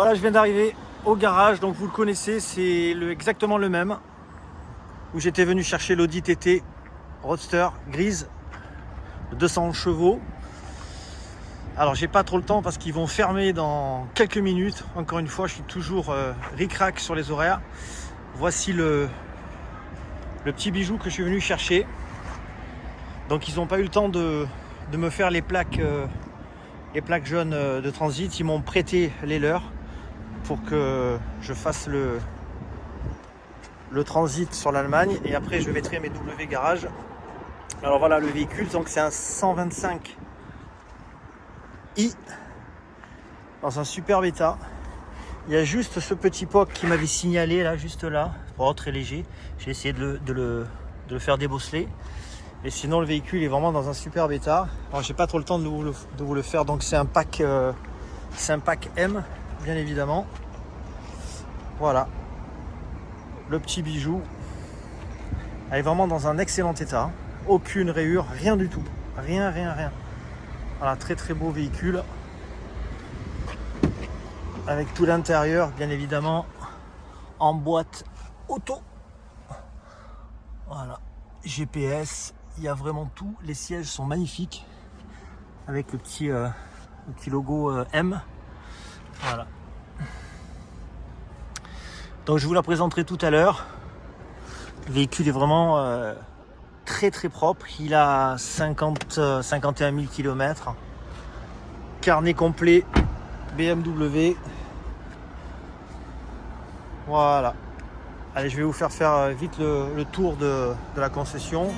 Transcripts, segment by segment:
Voilà, je viens d'arriver au garage, donc vous le connaissez, c'est exactement le même où j'étais venu chercher l'Audi TT Roadster grise de 200 chevaux. Alors j'ai pas trop le temps parce qu'ils vont fermer dans quelques minutes. Encore une fois, je suis toujours ric-rac sur les horaires. Voici le petit bijou que je suis venu chercher. Donc ils n'ont pas eu le temps de me faire les plaques jaunes de transit. Ils m'ont prêté les leurs pour que je fasse le transit sur l'Allemagne et après je mettrai mes W garage. Alors voilà le véhicule, donc c'est un 125i dans un superbe état. Il y a juste ce petit POC qui m'avait signalé là, juste là, pour très léger. J'ai essayé de le faire débosseler. Et sinon le véhicule est vraiment dans un superbe état. Alors j'ai pas trop le temps de vous le faire, donc c'est un pack M, bien évidemment. Voilà. Le petit bijou. Elle est vraiment dans un excellent état. Aucune rayure, rien du tout. Rien. Voilà, très beau véhicule. Avec tout l'intérieur, bien évidemment, en boîte auto. Voilà. GPS, il y a vraiment tout. Les sièges sont magnifiques. Avec le petit logo M. Voilà. Donc je vous la présenterai tout à l'heure. Le véhicule est vraiment très propre. Il a 51 000 km. Carnet complet BMW. Voilà. Allez, je vais vous faire vite le tour de la concession.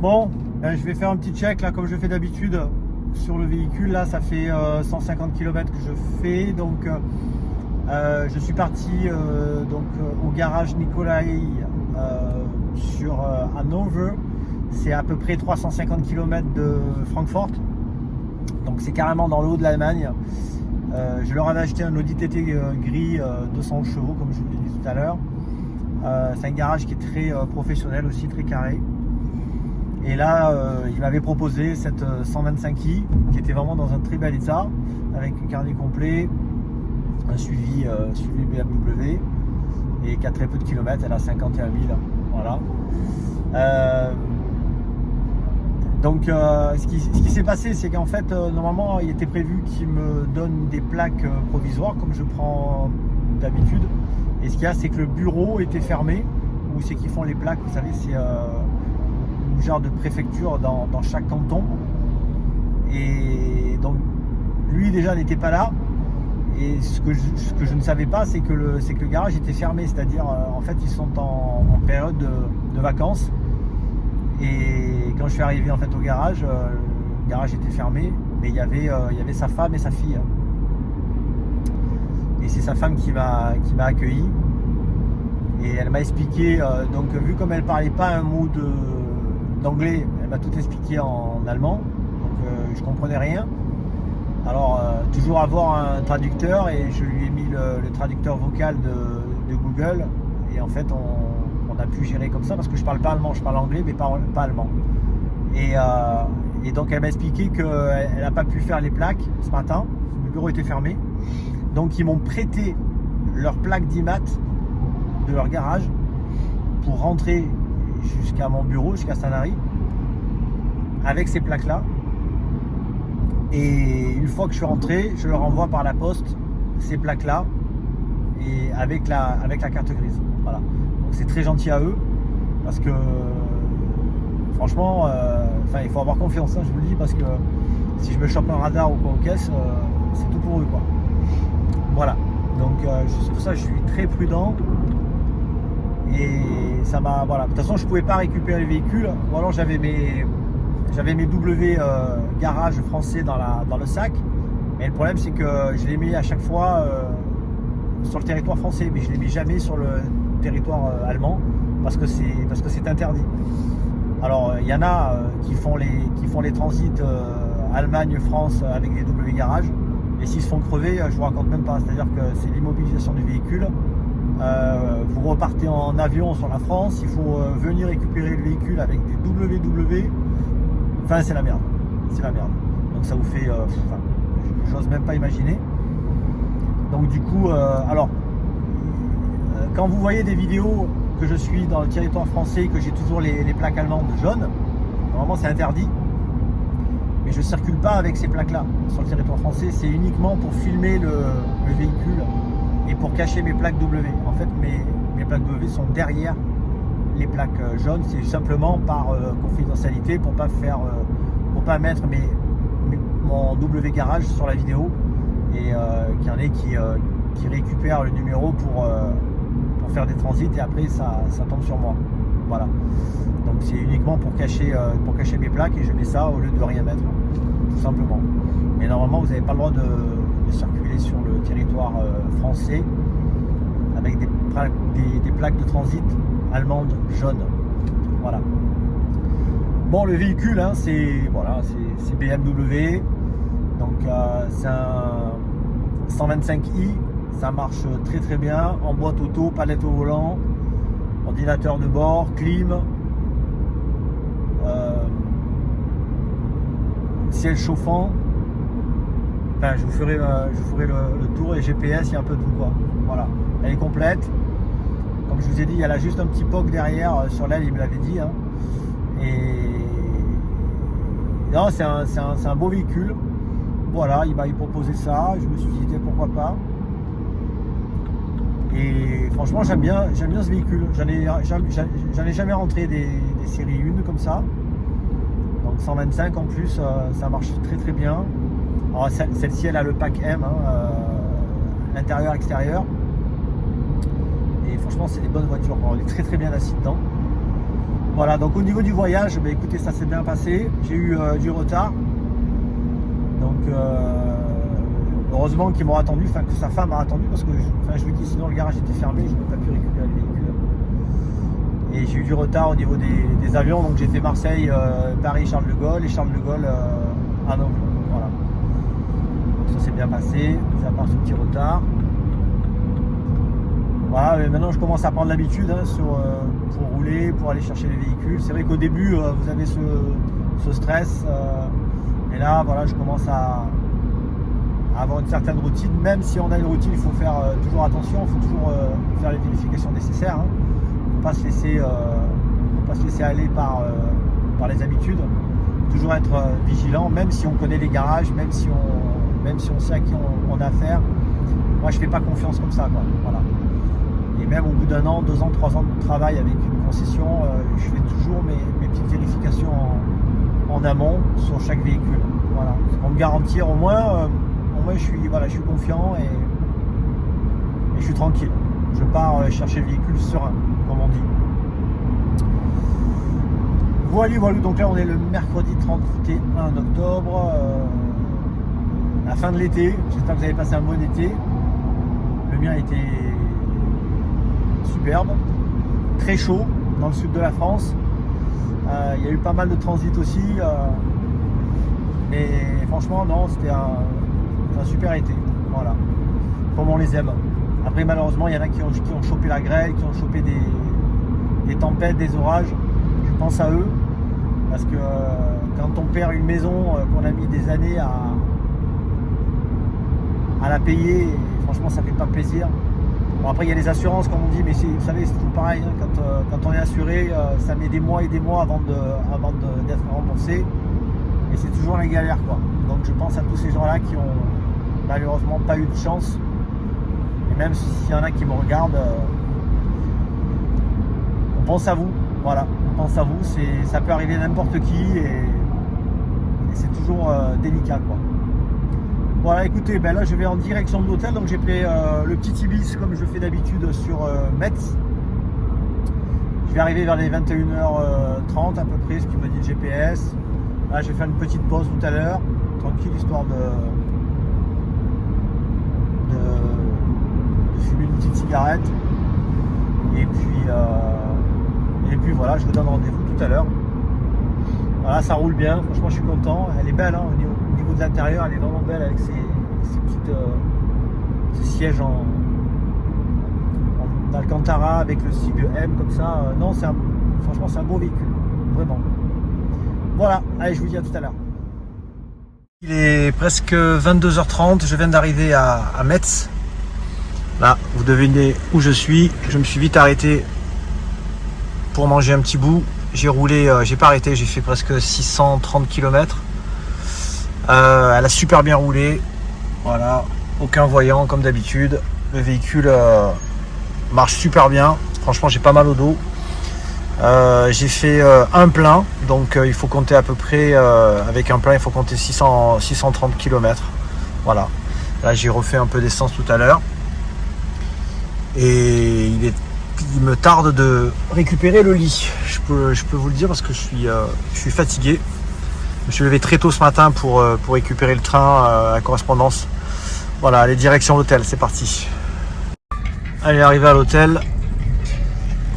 Bon, je vais faire un petit check là comme je fais d'habitude sur le véhicule. Là ça fait 150 km que je fais, donc je suis parti au garage Nikolai sur Hannover. C'est à peu près 350 km de Francfort, donc c'est carrément dans le haut de l'Allemagne. Je leur avais acheté un Audi TT gris 200 chevaux comme je vous l'ai dit tout à l'heure. C'est un garage qui est très professionnel aussi, très carré. Et là, il m'avait proposé cette 125i qui était vraiment dans un très bel état, avec un carnet complet, un suivi BMW et qui a très peu de kilomètres, elle a 51 000. Voilà. Donc ce qui s'est passé, c'est qu'en fait, normalement, il était prévu qu'il me donne des plaques provisoires, comme je prends d'habitude. Et ce qu'il y a, c'est que le bureau était fermé, où c'est qu'ils font les plaques, vous savez, c'est une genre de préfecture dans chaque canton. Et donc, lui, déjà, n'était pas là. Et ce que je ne savais pas, c'est que le garage était fermé, c'est-à-dire, en fait, ils sont en période de vacances. Et quand je suis arrivé en fait au garage, le garage était fermé, mais il y avait sa femme et sa fille. Et c'est sa femme qui m'a accueilli. Et elle m'a expliqué, donc vu comme elle parlait pas un mot d'anglais, elle m'a tout expliqué en allemand, donc je comprenais rien. Alors toujours avoir un traducteur, et je lui ai mis le traducteur vocal de Google, et en fait on a pu gérer comme ça, parce que je parle pas allemand, je parle anglais mais pas allemand. Et donc elle m'a expliqué qu'elle n'a pas pu faire les plaques ce matin, le bureau était fermé, donc ils m'ont prêté leur plaque d'IMAT de leur garage pour rentrer jusqu'à mon bureau, jusqu'à Sanary, avec ces plaques là. Et une fois que je suis rentré, je leur envoie par la poste ces plaques là, et avec la carte grise. Voilà. C'est très gentil à eux, parce que franchement, il faut avoir confiance, hein, je vous le dis, parce que si je me chope un radar ou quoi aux caisses, c'est tout pour eux, quoi. Voilà, donc c'est pour ça que je suis très prudent, et ça m'a, voilà. De toute façon, je pouvais pas récupérer le véhicule, ou alors j'avais mes W garage français dans le sac, mais le problème c'est que je les mets à chaque fois sur le territoire français, mais je les mets jamais sur le territoire allemand, parce que c'est interdit. Alors il y en a qui font les transits Allemagne-France avec des W garages, et s'ils se font crever, je vous raconte même pas, c'est-à-dire que c'est l'immobilisation du véhicule. Vous repartez en avion sur la France, il faut venir récupérer le véhicule avec des WW, enfin c'est la merde, donc ça vous fait, j'ose même pas imaginer. Donc du coup, quand vous voyez des vidéos que je suis dans le territoire français, que j'ai toujours les plaques allemandes jaunes, normalement c'est interdit, mais je circule pas avec ces plaques là sur le territoire français, c'est uniquement pour filmer le véhicule et pour cacher mes plaques W. En fait mes plaques W sont derrière les plaques jaunes, c'est simplement par confidentialité, pour pas mettre mon W garage sur la vidéo, et qu'il y en ait qui récupèrent le numéro pour faire des transits, et après ça tombe sur moi. Voilà, donc c'est uniquement pour cacher mes plaques, et je mets ça au lieu de rien mettre, tout simplement. Mais normalement vous n'avez pas le droit de circuler sur le territoire français avec des plaques de transit allemandes jaunes. Voilà. Bon, le véhicule, hein, c'est BMW, donc c'est un 125i, ça marche très très bien, en boîte auto, palette au volant, ordinateur de bord, clim, ciel chauffant. Enfin, je vous ferai le tour, et GPS, il y a un peu de tout, quoi. Voilà, elle est complète. Comme je vous ai dit, elle a juste un petit POC derrière sur l'aile, il me l'avait dit, hein. Et non, c'est un beau véhicule. Voilà, il m'a proposé ça, je me suis dit pourquoi pas. Et franchement, j'aime bien ce véhicule. J'en ai jamais rentré des séries 1 comme ça. Donc 125 en plus, ça marche très très bien. Alors celle-ci, elle a le pack M, hein, intérieur, extérieur. Et franchement, c'est des bonnes voitures. On est très très bien assis dedans. Voilà, donc au niveau du voyage, bah, écoutez, ça s'est bien passé. J'ai eu du retard. Donc heureusement qu'ils m'ont attendu, enfin que sa femme m'a attendu, parce que je vous dis, sinon le garage était fermé, je n'ai pas pu récupérer le véhicule. Et j'ai eu du retard au niveau des avions, donc j'ai fait Marseille, Paris, Charles de Gaulle, et Charles de Gaulle à Nantes. Voilà. Donc ça s'est bien passé, à part ce petit retard. Voilà, mais maintenant je commence à prendre l'habitude pour rouler, pour aller chercher les véhicules. C'est vrai qu'au début, vous avez ce stress. Et là, voilà, je commence à avoir une certaine routine. Même si on a une routine, il faut faire toujours attention, il faut toujours faire les vérifications nécessaires. Hein. Il ne faut pas se laisser aller par les habitudes. Toujours être vigilant, même si on connaît les garages, même si on sait à qui on a affaire. Moi, je ne fais pas confiance comme ça, quoi. Voilà. Et même au bout d'1 an, 2 ans, 3 ans de travail avec une concession, je fais toujours mes petites vérifications en amont sur chaque véhicule. Voilà. Pour me garantir au moins je suis confiant et je suis tranquille. Je pars chercher le véhicule serein, comme on dit. Voilà, donc là on est le mercredi 31 octobre, la fin de l'été. J'espère que vous avez passé un bon été. Le mien était superbe, très chaud dans le sud de la France. Il y a eu pas mal de transit aussi, mais franchement non, c'était un super été. Voilà, comme on les aime. Après malheureusement il y en a qui ont chopé la grêle, qui ont chopé des tempêtes, des orages. Je pense à eux parce que quand on perd une maison qu'on a mis des années à la payer, franchement ça fait pas plaisir. Bon, après il y a les assurances comme on dit, mais vous savez c'est tout pareil, hein, quand on est assuré, ça met des mois et des mois avant d'être remboursé, et c'est toujours la galère, quoi. Donc je pense à tous ces gens là qui ont malheureusement pas eu de chance, et même s'il y en a qui me regardent, on pense à vous, voilà, on pense à vous, ça peut arriver à n'importe qui, et c'est toujours délicat, quoi. Voilà, écoutez, ben là je vais en direction de l'hôtel, donc j'ai pris le petit Ibis comme je fais d'habitude sur Metz. Je vais arriver vers les 21h30 à peu près, ce qui me dit le GPS. Là je vais faire une petite pause tout à l'heure, tranquille, histoire de fumer une petite cigarette. Et puis voilà, je vous donne rendez-vous tout à l'heure. Voilà, ça roule bien, franchement je suis content, elle est belle, hein, au niveau de l'intérieur, elle est vraiment belle avec ces sièges en Alcantara avec le sigle M comme ça. Non, franchement c'est un beau véhicule, vraiment. Voilà, allez, je vous dis à tout à l'heure. Il est presque 22h30, je viens d'arriver à Metz. Là, vous devinez où je suis. Je me suis vite arrêté pour manger un petit bout. J'ai roulé, j'ai pas arrêté, j'ai fait presque 630 km. Elle a super bien roulé. Voilà, aucun voyant comme d'habitude. Le véhicule marche super bien. Franchement, j'ai pas mal au dos. J'ai fait un plein, donc il faut compter à peu près, avec un plein, il faut compter 630 km. Voilà. Là, j'ai refait un peu d'essence tout à l'heure. Et il me tarde de récupérer le lit. Je peux vous le dire parce que je suis fatigué. Je me suis levé très tôt ce matin pour récupérer le train à correspondance. Voilà, allez, direction l'hôtel, c'est parti. Allez, arrivé à l'hôtel.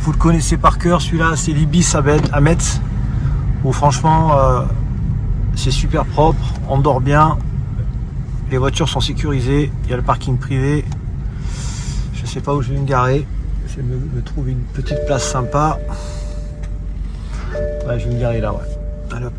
Vous le connaissez par cœur, celui-là, c'est l'Ibis à Metz. Où franchement, c'est super propre, on dort bien. Les voitures sont sécurisées, il y a le parking privé. Je sais pas où je vais me garer. Je vais me trouver une petite place sympa. Ouais, je vais me garer là, ouais. Allez, hop.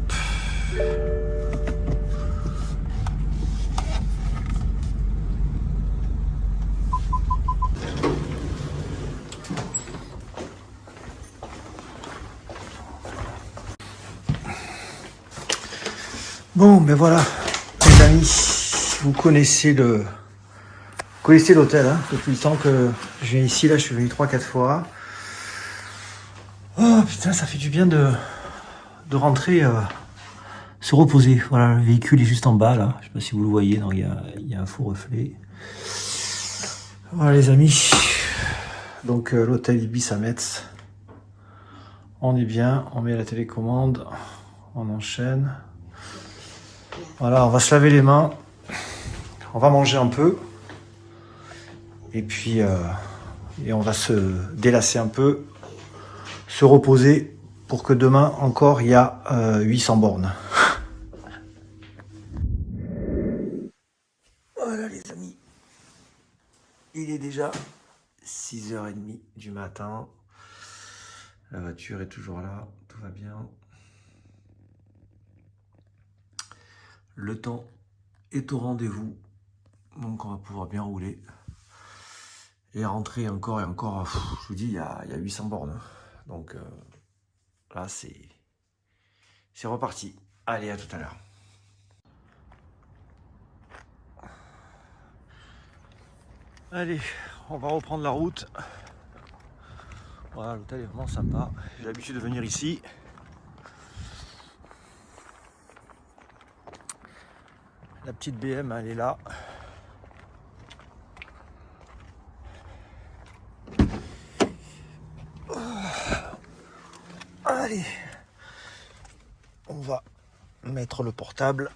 Bon, ben voilà, les amis, vous connaissez l'hôtel, hein, depuis le temps que je viens ici. Là, je suis venu 3-4 fois. Oh putain, ça fait du bien de rentrer, se reposer. Voilà, le véhicule est juste en bas là. Je sais pas si vous le voyez, il y a un faux reflet. Voilà les amis. Donc l'hôtel Ibis à Metz. On est bien, on met la télécommande, on enchaîne. Voilà, on va se laver les mains. On va manger un peu. Et puis et on va se délasser un peu, se reposer pour que demain encore il y a 800 bornes. Voilà les amis, il est déjà 6h30 du matin. La voiture est toujours là, tout va bien. Le temps est au rendez-vous, donc on va pouvoir bien rouler. Et rentrer encore et encore, je vous dis, il y a 800 bornes. Donc là, c'est reparti. Allez, à tout à l'heure. Allez, on va reprendre la route. Voilà, l'hôtel est vraiment sympa. J'ai l'habitude de venir ici. La petite BM, elle est là. Allez, on va mettre le portable.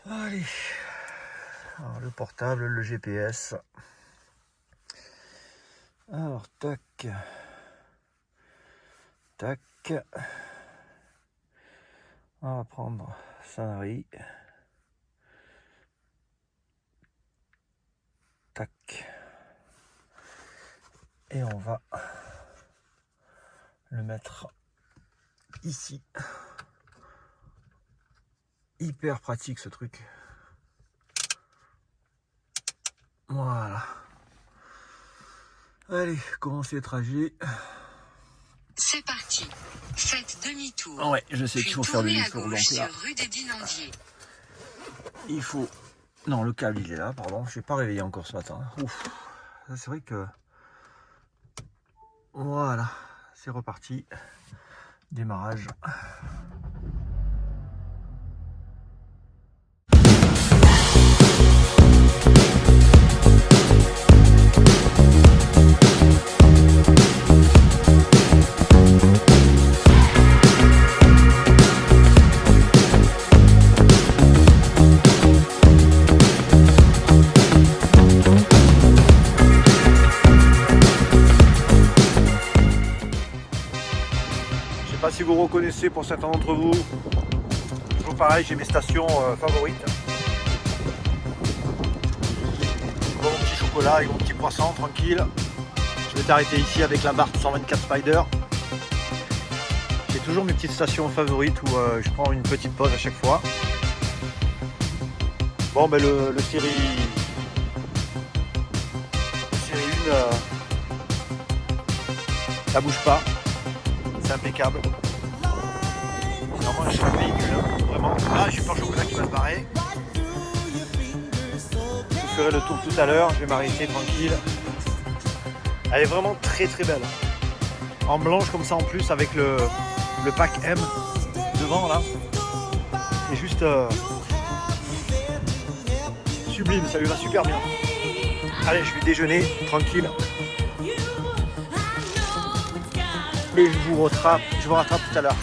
Allez, alors, le portable, le GPS. Alors, tac, tac. On va prendre Saint-Henri. Tac. Et on va le mettre ici. Hyper pratique ce truc. Voilà. Allez, commencez le trajet. C'est parti. Faites demi-tour. Ouais, je sais qu'il faut faire demi-tour. Donc là, sur rue des Dinandiers. il faut... Non, le câble il est là, pardon. Je ne suis pas réveillé encore ce matin. Ouf. C'est vrai que... Voilà, c'est reparti. Démarrage. Je sais pas si vous reconnaissez pour certains d'entre vous. Toujours pareil, j'ai mes stations favorites. Bon, mon petit chocolat et mon petit croissant tranquille. Je vais t'arrêter ici avec la Bart 124 Spider. J'ai toujours mes petites stations favorites où je prends une petite pause à chaque fois. Bon ben le série 1 ça bouge pas. C'est impeccable. C'est vraiment un chouette véhicule, hein. Vraiment. Là, j'ai peur chocolat qui va se barrer. Je ferai le tour tout à l'heure. Je vais m'arrêter tranquille. Elle est vraiment très très belle. En blanche comme ça en plus avec le pack M devant là. C'est juste sublime. Ça lui va super bien. Allez, je vais déjeuner tranquille. Et je vous rattrape tout à l'heure.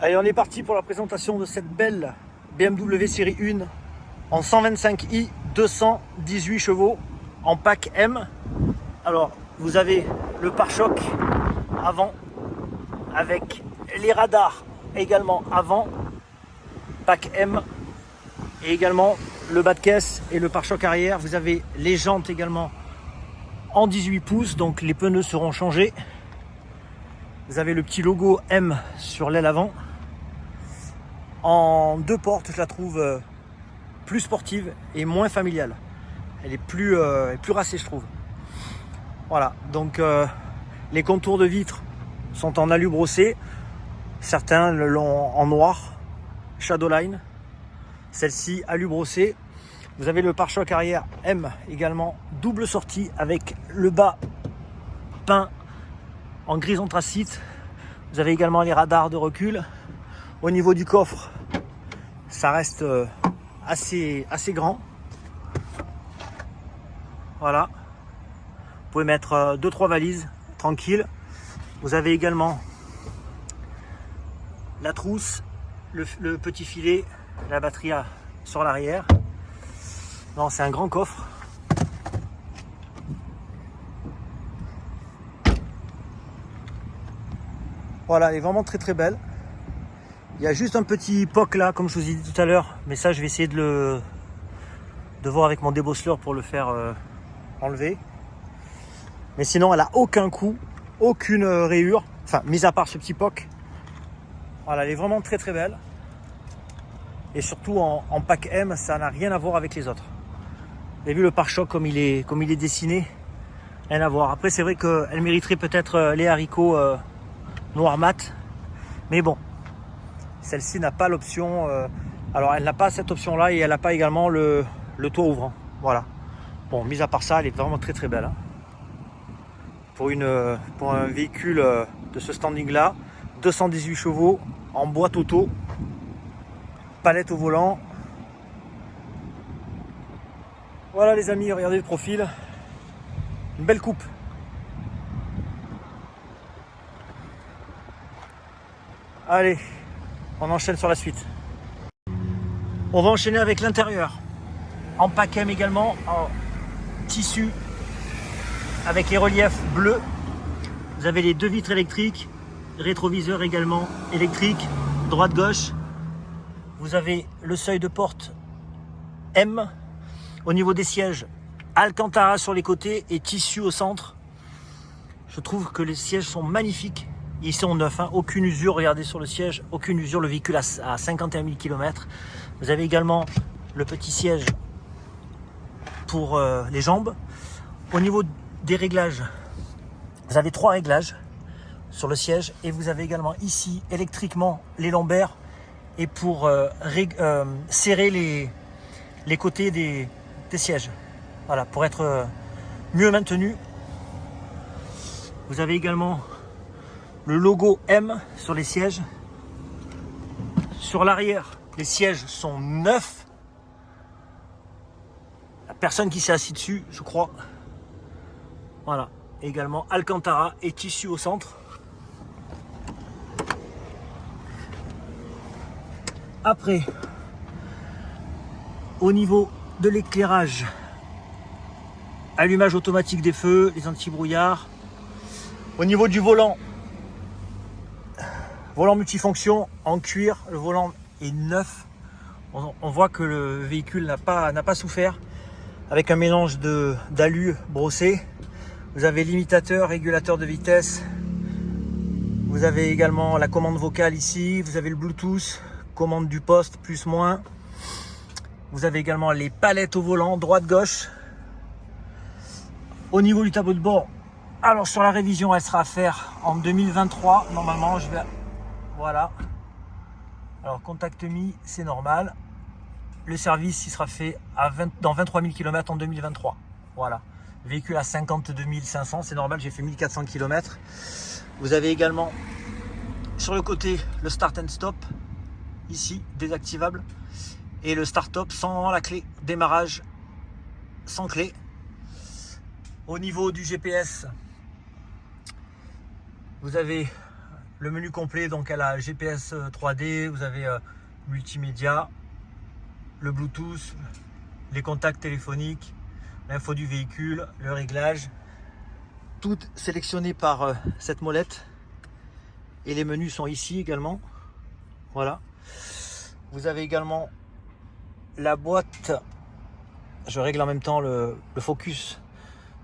Allez, on est parti pour la présentation de cette belle BMW série 1 en 125i, 218 chevaux en pack M. Alors, vous avez le pare-choc avant avec les radars également avant, pack M, et également le bas de caisse et le pare-choc arrière. Vous avez les jantes également en 18 pouces, donc les pneus seront changés. Vous avez le petit logo M sur l'aile avant. En deux portes, je la trouve plus sportive et moins familiale. Elle est plus racée, je trouve. Voilà, donc les contours de vitres sont en alu brossé. Certains l'ont en noir, Shadowline. Celle-ci, alu brossé. Vous avez le pare-choc arrière M également, double sortie avec le bas peint en gris anthracite. Vous avez également les radars de recul. Au niveau du coffre, ça reste assez grand. Voilà. Vous pouvez mettre 2-3 valises, tranquille. Vous avez également la trousse, le petit filet, la batterie sur l'arrière. Non, c'est un grand coffre. Voilà, elle est vraiment très belle. Il y a juste un petit POC là, comme je vous ai dit tout à l'heure, mais ça je vais essayer de voir avec mon débosseleur pour le faire enlever. Mais sinon, elle a aucun coup, aucune rayure, enfin, mis à part ce petit POC. Voilà, elle est vraiment très belle. Et surtout en pack M, ça n'a rien à voir avec les autres. Vous avez vu le pare-choc comme il est dessiné, rien à voir. Après, c'est vrai qu'elle mériterait peut-être les haricots noir mat, mais bon, celle-ci n'a pas l'option. Alors, elle n'a pas cette option-là et elle n'a pas également le toit ouvrant. Voilà. Bon, mis à part ça, elle est vraiment très belle. Hein. Pour un véhicule de ce standing-là, 218 chevaux en boîte auto, palette au volant. Voilà les amis, regardez le profil. Une belle coupe. Allez, on enchaîne sur la suite. On va enchaîner avec l'intérieur. En pack M également, en tissu, avec les reliefs bleus. Vous avez les 2 vitres électriques, rétroviseur également électrique, droite-gauche. Vous avez le seuil de porte M. Au niveau des sièges, Alcantara sur les côtés et tissu au centre. Je trouve que les sièges sont magnifiques. Ils sont neufs, hein. Aucune usure, regardez sur le siège, aucune usure, le véhicule à 51 000 km. Vous avez également le petit siège pour les jambes. Au niveau des réglages, vous avez 3 réglages sur le siège et vous avez également ici électriquement les lombaires et pour serrer les côtés des sièges. Voilà, pour être mieux maintenu. Vous avez également le logo M sur les sièges. Sur l'arrière, les sièges sont neufs. La personne qui s'est assise dessus, je crois. Voilà, également Alcantara et tissu au centre. Après, au niveau de l'éclairage, allumage automatique des feux, les anti-brouillards. Au niveau du volant, volant multifonction en cuir, le volant est neuf. On voit que le véhicule n'a pas souffert, avec un mélange d'alu brossé. Vous avez limitateur, régulateur de vitesse. Vous avez également la commande vocale ici. Vous avez le Bluetooth, commande du poste, plus, moins. Vous avez également les palettes au volant, droite-gauche. Au niveau du tableau de bord, alors sur la révision, elle sera à faire en 2023. Normalement, voilà. Alors, contact me, c'est normal. Le service, il sera fait dans 23 000 km en 2023. Voilà. Véhicule à 52 500, c'est normal, j'ai fait 1400 km. Vous avez également sur le côté le start and stop, ici, désactivable. Et le start-up sans la clé, démarrage sans clé. Au niveau du GPS, vous avez le menu complet, donc elle a GPS 3D, vous avez multimédia, le Bluetooth, les contacts téléphoniques, l'info du véhicule, le réglage, tout sélectionné par cette molette. Et les menus sont ici également. Voilà. Vous avez également la boîte, je règle en même temps le focus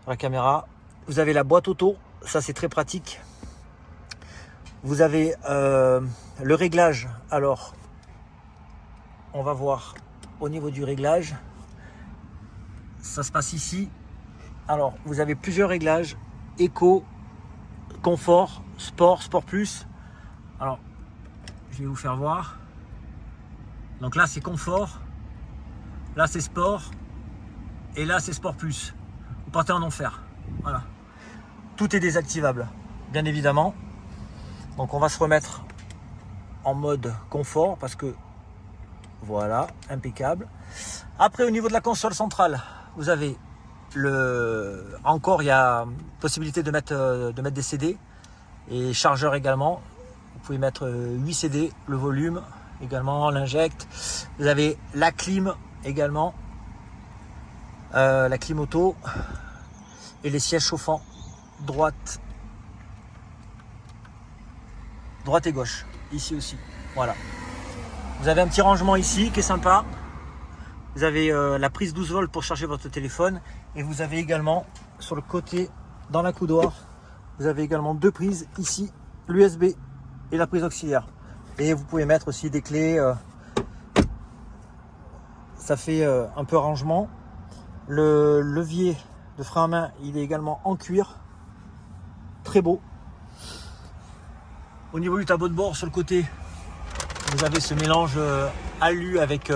sur la caméra. Vous avez la boîte auto, ça c'est très pratique. Vous avez le réglage, alors on va voir au niveau du réglage, ça se passe ici. Alors, vous avez plusieurs réglages, éco, confort, sport, sport plus. Alors, je vais vous faire voir. Donc là, c'est confort. Là, c'est sport. Et là, c'est sport plus. Vous partez en enfer. Voilà. Tout est désactivable, bien évidemment. Donc, on va se remettre en mode confort parce que voilà, impeccable. Après, au niveau de la console centrale, vous avez encore il y a possibilité de mettre des CD et chargeur également. Vous pouvez mettre 8 CD, le volume également, l'injecte. Vous avez la clim également, la clim auto et les sièges chauffants droite et gauche, ici aussi. Voilà. Vous avez un petit rangement ici qui est sympa. Vous avez la prise 12 volts pour charger votre téléphone. Et vous avez également sur le côté, dans la coudoir, vous avez également deux prises ici, l'USB et la prise auxiliaire. Et vous pouvez mettre aussi des clés. Ça fait un peu rangement. Le levier de frein à main, il est également en cuir. Très beau. Au niveau du tableau de bord, sur le côté, vous avez ce mélange alu avec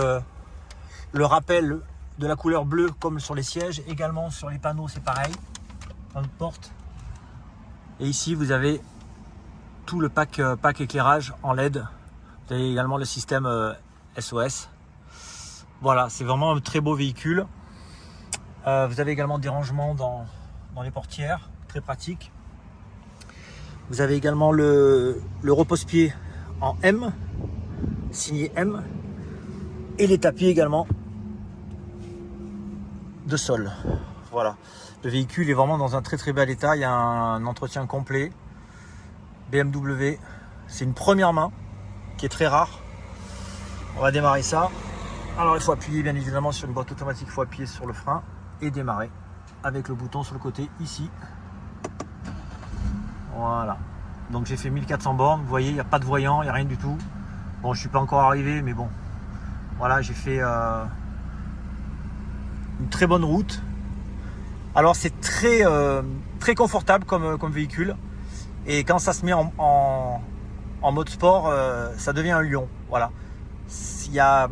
le rappel de la couleur bleue comme sur les sièges. Également sur les panneaux, c'est pareil. Une porte. Et ici, vous avez tout le pack éclairage en LED. Vous avez également le système SOS. Voilà, c'est vraiment un très beau véhicule. Vous avez également des rangements dans les portières, très pratique. Vous avez également le repose-pied en M, signé M, et les tapis également de sol. Voilà, le véhicule est vraiment dans un très bel état. Il y a un entretien complet. BMW, c'est une première main qui est très rare. On va démarrer ça. Alors il faut appuyer bien évidemment sur une boîte automatique, il faut appuyer sur le frein et démarrer avec le bouton sur le côté ici. Voilà, donc j'ai fait 1400 bornes, vous voyez, il n'y a pas de voyant, il n'y a rien du tout. Bon, je suis pas encore arrivé, mais bon, voilà, j'ai fait une très bonne route. Alors c'est très confortable comme véhicule, et quand ça se met en mode sport, ça devient un lion. Voilà, il y a,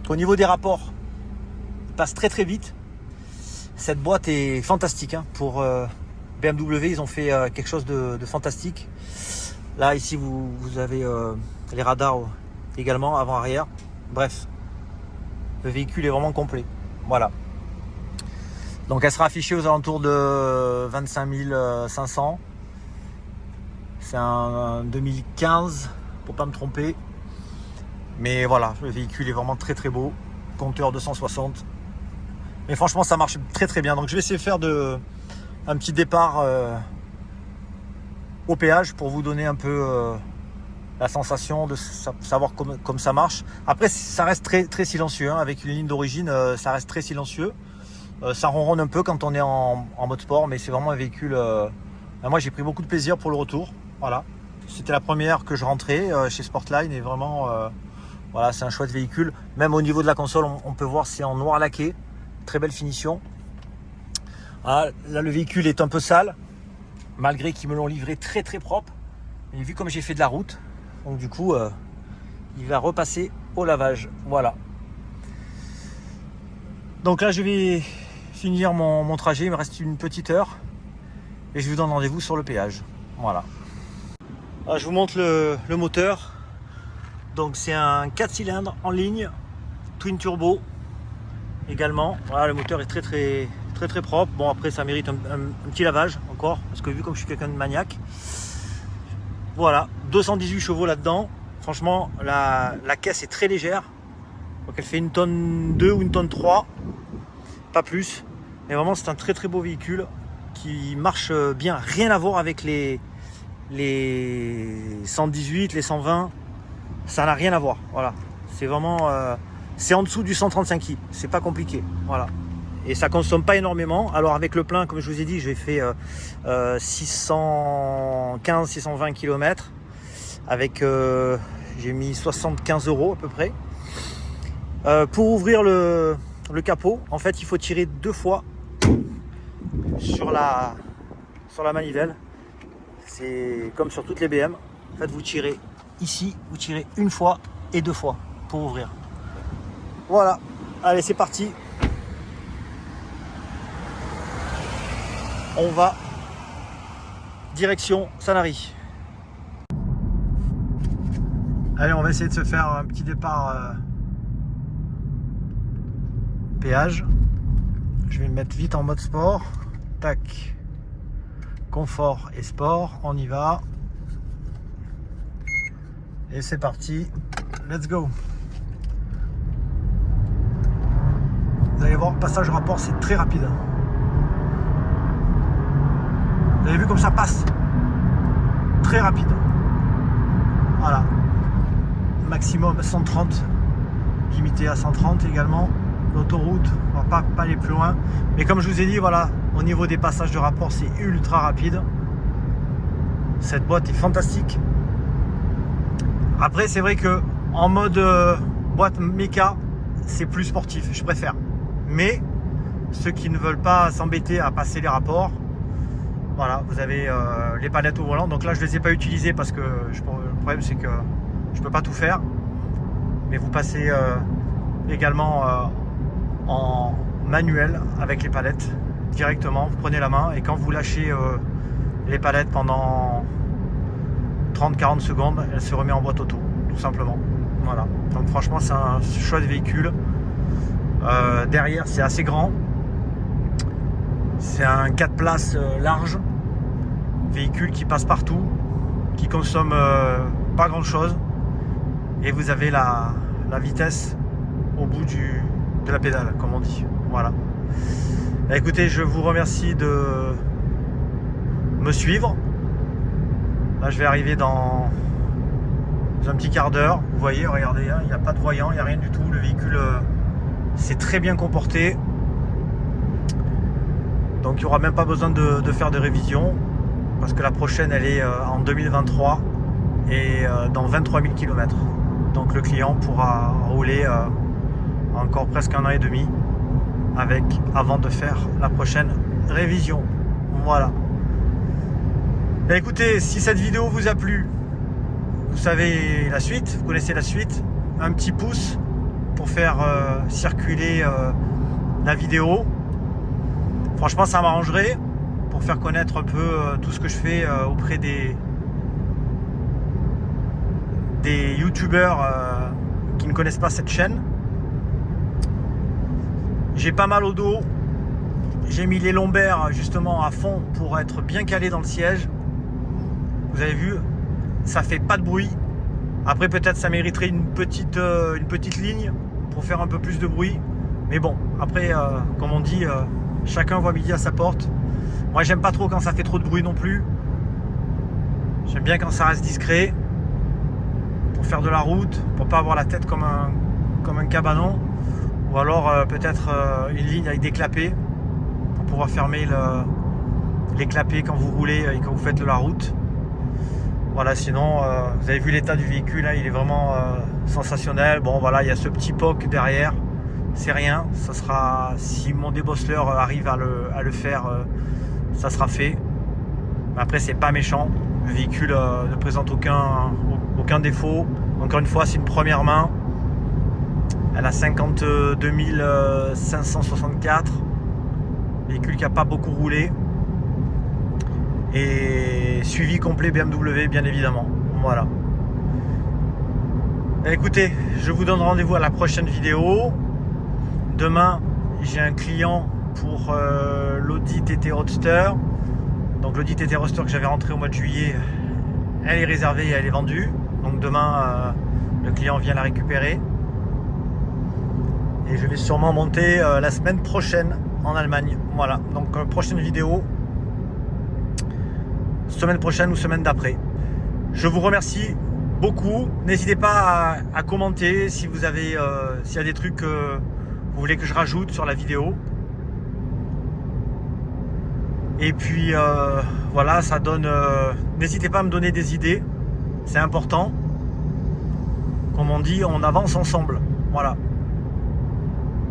au niveau des rapports, il passe très vite. Cette boîte est fantastique hein, pour BMW, ils ont fait quelque chose de fantastique. Là ici vous avez les radars également avant arrière. Bref, le véhicule est vraiment complet. Voilà, donc elle sera affichée aux alentours de 25 500. C'est un 2015 pour pas me tromper, mais voilà, le véhicule est vraiment très beau. Compteur 260, mais franchement ça marche très bien. Donc je vais essayer de faire un petit départ au péage pour vous donner un peu la sensation de savoir comme ça marche. Après ça reste très silencieux hein. Avec une ligne d'origine, ça reste très silencieux. Ça ronronne un peu quand on est en mode sport, mais c'est vraiment un véhicule. Moi j'ai pris beaucoup de plaisir pour le retour. Voilà, c'était la première que je rentrais chez Sportline et vraiment voilà, c'est un chouette véhicule. Même au niveau de la console, on peut voir c'est en noir laqué, très belle finition. Ah, là le véhicule est un peu sale, malgré qu'ils me l'ont livré très propre. Mais vu comme j'ai fait de la route, donc du coup il va repasser au lavage. Voilà. Donc là je vais finir mon trajet, il me reste une petite heure et je vous donne rendez-vous sur le péage. Voilà. Alors, je vous montre le moteur. Donc c'est un 4 cylindres en ligne, twin turbo également. Voilà, le moteur est très propre. Bon, après ça mérite un petit lavage encore, parce que vu comme je suis quelqu'un de maniaque. Voilà, 218 chevaux là-dedans. Franchement, la caisse est très légère. Donc elle fait une tonne 2 ou une tonne 3, pas plus. Mais vraiment c'est un très beau véhicule qui marche bien. Rien à voir avec les 118, les 120. Ça n'a rien à voir. Voilà, c'est vraiment c'est en dessous du 135i. C'est pas compliqué. Voilà. Et ça consomme pas énormément. Alors avec le plein, comme je vous ai dit, j'ai fait 615-620 km avec j'ai mis 75 € à peu près. Pour ouvrir le capot, en fait, il faut tirer 2 fois sur la manivelle. C'est comme sur toutes les BM. En fait, vous tirez ici, vous tirez 1 fois et 2 fois pour ouvrir. Voilà, allez, c'est parti. On va direction Sanary. Allez, on va essayer de se faire un petit départ péage. Je vais me mettre vite en mode sport. Tac. Confort et sport. On y va. Et c'est parti. Let's go. Vous allez voir, passage rapport, c'est très rapide. Vous avez vu comme ça passe. Très rapide. Voilà. Maximum 130. Limité à 130 également. L'autoroute, on va pas aller plus loin. Mais comme je vous ai dit, voilà, au niveau des passages de rapport, c'est ultra rapide. Cette boîte est fantastique. Après, c'est vrai que en mode boîte méca, c'est plus sportif, je préfère. Mais ceux qui ne veulent pas s'embêter à passer les rapports, voilà, vous avez les palettes au volant. Donc là, je ne les ai pas utilisées parce que le problème, c'est que je ne peux pas tout faire. Mais vous passez également en manuel avec les palettes directement. Vous prenez la main et quand vous lâchez les palettes pendant 30-40 secondes, elle se remet en boîte auto, tout simplement. Voilà. Donc franchement, c'est un chouette véhicule. Derrière, c'est assez grand. C'est un 4 places large. Véhicule qui passe partout, qui consomme pas grand chose. Et vous avez la vitesse au bout de la pédale, comme on dit. Voilà. Bah, écoutez, je vous remercie de me suivre. Là, je vais arriver dans un petit quart d'heure. Vous voyez, regardez, il n'y a pas de voyant, il n'y a rien du tout. Le véhicule s'est très bien comporté. Donc, il n'y aura même pas besoin de faire de révision. Parce que la prochaine, elle est en 2023 et dans 23 000 km. Donc, le client pourra rouler encore presque 1 an et demi avant de faire la prochaine révision. Voilà. Et écoutez, si cette vidéo vous a plu, vous savez la suite, vous connaissez la suite. Un petit pouce pour faire circuler la vidéo. Franchement, ça m'arrangerait pour faire connaître un peu tout ce que je fais auprès des youtubeurs qui ne connaissent pas cette chaîne. J'ai pas mal au dos. J'ai mis les lombaires justement à fond pour être bien calé dans le siège. Vous avez vu, ça fait pas de bruit. Après, peut-être ça mériterait une petite ligne pour faire un peu plus de bruit. Mais bon, après, comme on dit, chacun voit midi à sa porte. Moi, j'aime pas trop quand ça fait trop de bruit non plus. J'aime bien quand ça reste discret. Pour faire de la route, pour pas avoir la tête comme un cabanon. Ou alors peut-être une ligne avec des clapets pour pouvoir fermer les clapets quand vous roulez et quand vous faites de la route. Voilà, sinon vous avez vu l'état du véhicule, hein, il est vraiment sensationnel. Bon voilà, il y a ce petit POC derrière, c'est rien. Ça sera, si mon débosseleur arrive à le faire, ça sera fait. Mais après, c'est pas méchant. Le véhicule ne présente aucun défaut. Encore une fois, c'est une première main. Elle a 52 564. Véhicule qui n'a pas beaucoup roulé. Et suivi complet BMW, bien évidemment. Voilà. Et écoutez, je vous donne rendez-vous à la prochaine vidéo. Demain, j'ai un client pour l'Audi TT Roadster. Donc l'Audi TT Roadster que j'avais rentré au mois de juillet, elle est réservée et elle est vendue. Donc demain, le client vient la récupérer. Et je vais sûrement monter la semaine prochaine en Allemagne. Voilà, donc prochaine vidéo, semaine prochaine ou semaine d'après. Je vous remercie beaucoup. N'hésitez pas à commenter si vous avez, s'il y a des trucs que vous voulez que je rajoute sur la vidéo. Et puis voilà, ça donne. N'hésitez pas à me donner des idées, c'est important. Comme on dit, on avance ensemble. Voilà.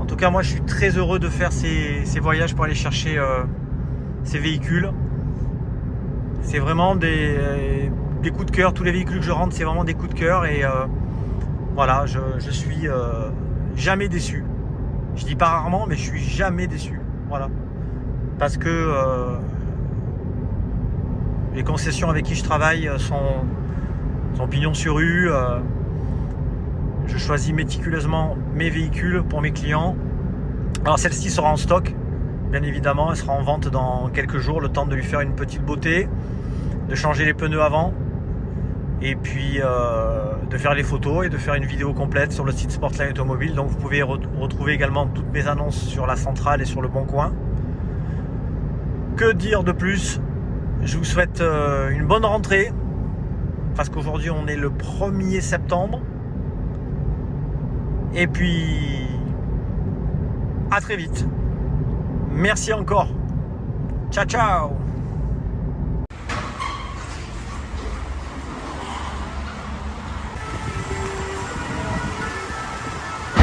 tout cas, moi, je suis très heureux de faire ces voyages pour aller chercher ces véhicules. C'est vraiment des coups de cœur. Tous les véhicules que je rentre, c'est vraiment des coups de cœur. Et voilà, je suis jamais déçu. Je dis pas rarement, mais je suis jamais déçu. Voilà. Parce que les concessions avec qui je travaille sont pignon sur rue. Je choisis méticuleusement mes véhicules pour mes clients. Alors celle-ci sera en stock, bien évidemment. Elle sera en vente dans quelques jours, le temps de lui faire une petite beauté, de changer les pneus avant, et puis de faire les photos et de faire une vidéo complète sur le site Sportline Automobile. Donc vous pouvez retrouver également toutes mes annonces sur la centrale et sur le Bon Coin. Que dire de plus? Je vous souhaite une bonne rentrée, parce qu'aujourd'hui on est le 1er septembre. Et puis, à très vite. Merci encore. Ciao, ciao.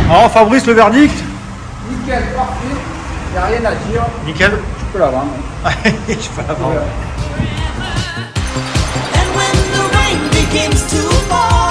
Alors, Fabrice, le verdict? Nickel, parfait. Il n'y a rien à dire. Nickel. Je peux la vendre. Je peux la vendre. And when the rain begins to fall